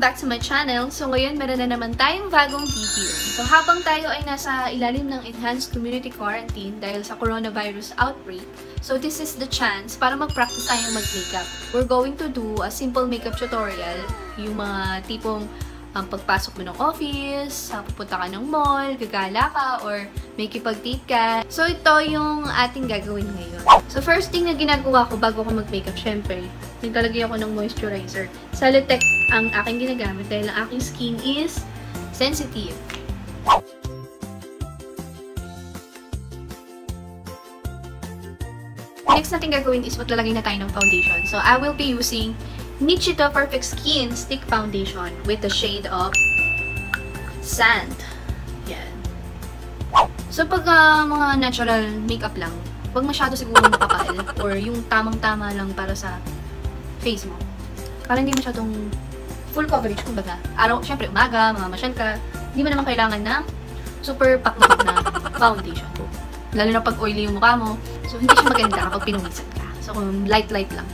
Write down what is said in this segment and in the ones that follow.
back to my channel. So ngayon meron na naman tayong bagong video. So habang tayo ay nasa ilalim ng enhanced community quarantine dahil sa coronavirus outbreak, so this is the chance para mag-practice tayong mag-makeup. We're going to do a simple makeup tutorial. Yung mga tipong pagpasok mo ng office, pupunta ka ng mall, gagala ka, or may kipag-date ka. So ito yung ating gagawin ngayon. So first thing na ginagawa ko bago ko mag-makeup, syempre, naglalagay ako ng moisturizer. Salutec ang aking ginagamit dahil ang aking skin is sensitive. Next natin gagawin is maglalagay na tayo ng foundation. So I will be using Nichito Perfect Skin Stick Foundation with the shade of Sand. Yan. So pag mga natural makeup lang, huwag masyado siguro makapal or yung tamang-tama lang para sa face mo. Para hindi masyadong full coverage, kumbaga. Araw, syempre umaga, mamamasyal ka, hindi mo naman kailangan ng super pakmak na foundation. Lalo na pag oily yung mukha mo, so hindi siya maganda kapag pinumisan ka. So light-light lang.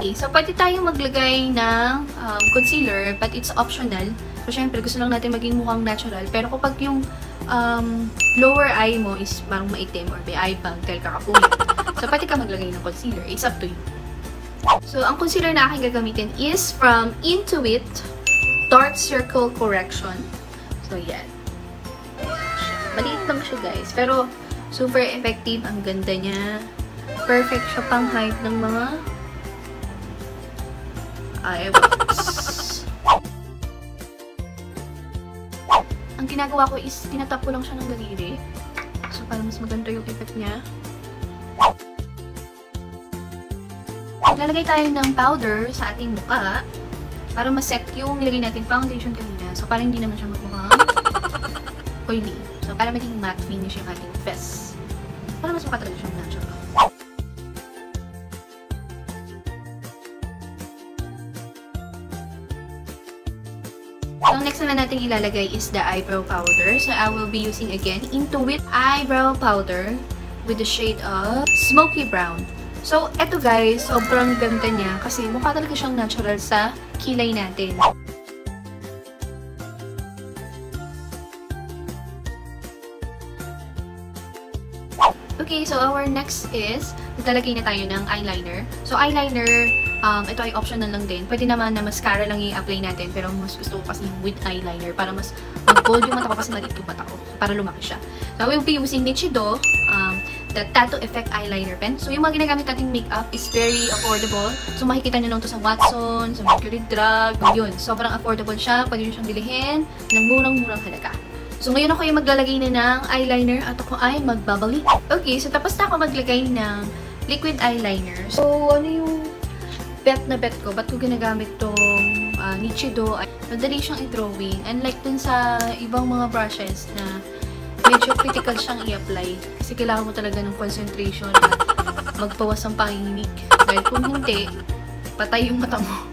Okay, so pwede tayong maglagay ng concealer, but it's optional. So, syempre, gusto lang natin maging mukhang natural. Pero kapag yung lower eye mo is parang maitim or may eye bag dahil kakapulit, so pwede ka maglagay ng concealer. It's up to you. So, ang concealer na aking gagamitin is from Intuit Dark Circle Correction. So, yan. Maliit lang siya, guys. Pero, super effective. Ang ganda niya. Perfect siya pang height ng mga eyeballs. Ang ginagawa ko is, tinatap ko lang siya ng daliri. So, para mas maganda yung effect niya. Lalagay tayo ng powder sa ating mukha para ma-set yung nilagay natin foundation kanina. So, para hindi naman siya magmukhang oily. So, para maging matte finish yung ating face. Para mas makatalaga siyang natural. So, next na natin ilalagay is the eyebrow powder. So, I will be using again Intuit Eyebrow Powder with the shade of Smoky Brown. So, eto guys, sobrang ganda niya kasi mukha talaga siyang natural sa kilay natin. Okay, so our next is, maglalagay na tayo ng eyeliner. So, eyeliner, ito ay optional lang din. Pwede naman na mascara lang i-apply natin, pero mas gusto ko kasi with eyeliner para mas mag-bold yung mata ko kasi maliit yung mata ko, para lumaki siya. So, I will be using Nichito, the Tattoo Effect Eyeliner Pen. So, yung mga ginagamit nating makeup is very affordable. So, makikita nyo lang to sa Watson, sa Mercury Drug, yun. Sobrang affordable siya. Pwede nyo siyang bilhin ng murang-murang halaga. So, ngayon ako yung maglalagay na ng eyeliner at ako ay magbabalik. Okay, so tapos na ako maglagay ng liquid eyeliner. So, ano yung bet na bet ko? Ba't ko ginagamit tong Nichito? Madali siyang i-drawing. Unlike dun sa ibang mga brushes na medyo critical siyang i-apply. Kasi kailangan mo talaga ng concentration at magpawas ang panginginig. Dahil kung hindi, patay yung mata mo.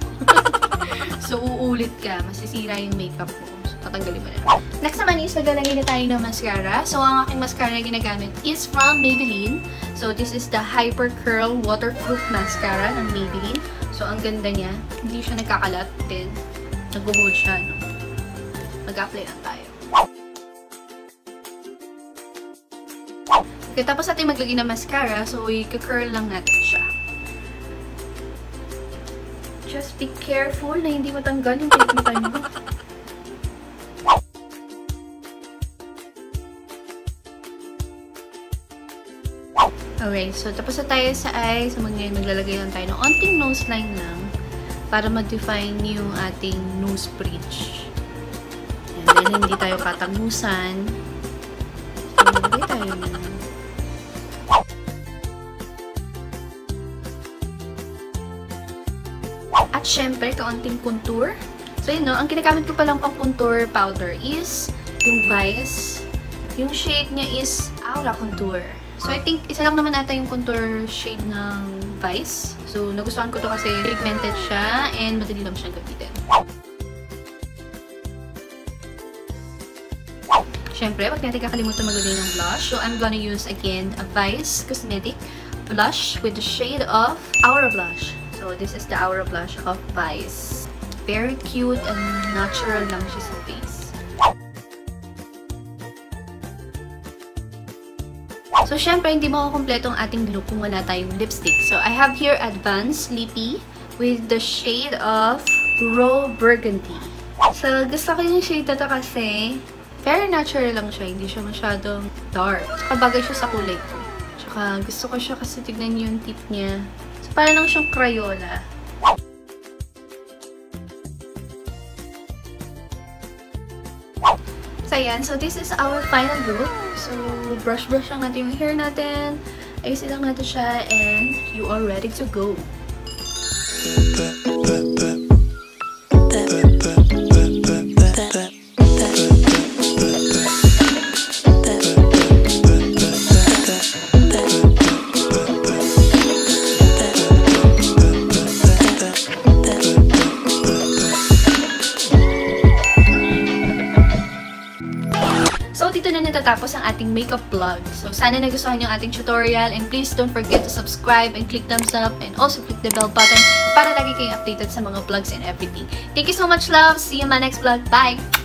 So, uulit ka. Masisira yung makeup mo. Tatanggalin mo na. Next naman is naglalagay na tayo ng mascara. So, ang aking mascara na ginagamit is from Maybelline. So, this is the Hyper Curl Waterproof Mascara ng Maybelline. So, ang ganda niya. Hindi siya nagkakalat. Then, nag-hold siya. No? Mag-apply lang tayo. Okay, tapos natin maglagay ng mascara. So, i-curl lang natin siya. Just be careful na hindi matanggal yung mata nyo. Alright, so tapos na tayo sa eyes. So, maglalagay lang tayo ng onting nose line lang para ma-define yung ating nose bridge. And then, hindi tayo katagusan. So, maglagay tayo na. At syempre, kaunting contour. So, yun no, ang kinagamit ko palang pang contour powder is yung Vice. Yung shade niya is Aura Contour. So, I think, isa lang naman ata yung contour shade ng Vice. So, nagustuhan ko to kasi pigmented siya and madali lang siyang gamitin. Siyempre, wag natin kakalimutan maglagay ng blush. So, I'm gonna use again a Vice Cosmetic blush with the shade of Aura Blush. So, this is the Aura Blush of Vice. Very cute and natural lang siya sa face. So, syempre, hindi makakompleto ang ating look kung wala tayong lipstick. So, I have here Advanced Lippy with the shade of Raw Burgundy. So, gusto ko yung shade na to kasi very natural lang siya. Hindi siya masyadong dark. Tsaka bagay siya sa kulay ko. Tsaka gusto ko siya kasi tignan yung tip niya. So, parang lang siyang Crayola. So, ayan. So, this is our final look. So, brush lang natin yung hair natin. Ayusin lang natin siya and you are ready to go. So, dito na natatapos ang ating makeup vlog. So, sana nagustuhan niyo ang ating tutorial and please don't forget to subscribe and click thumbs up and also click the bell button para lagi kayong updated sa mga vlogs and everything. Thank you so much, love! See you in my next vlog. Bye!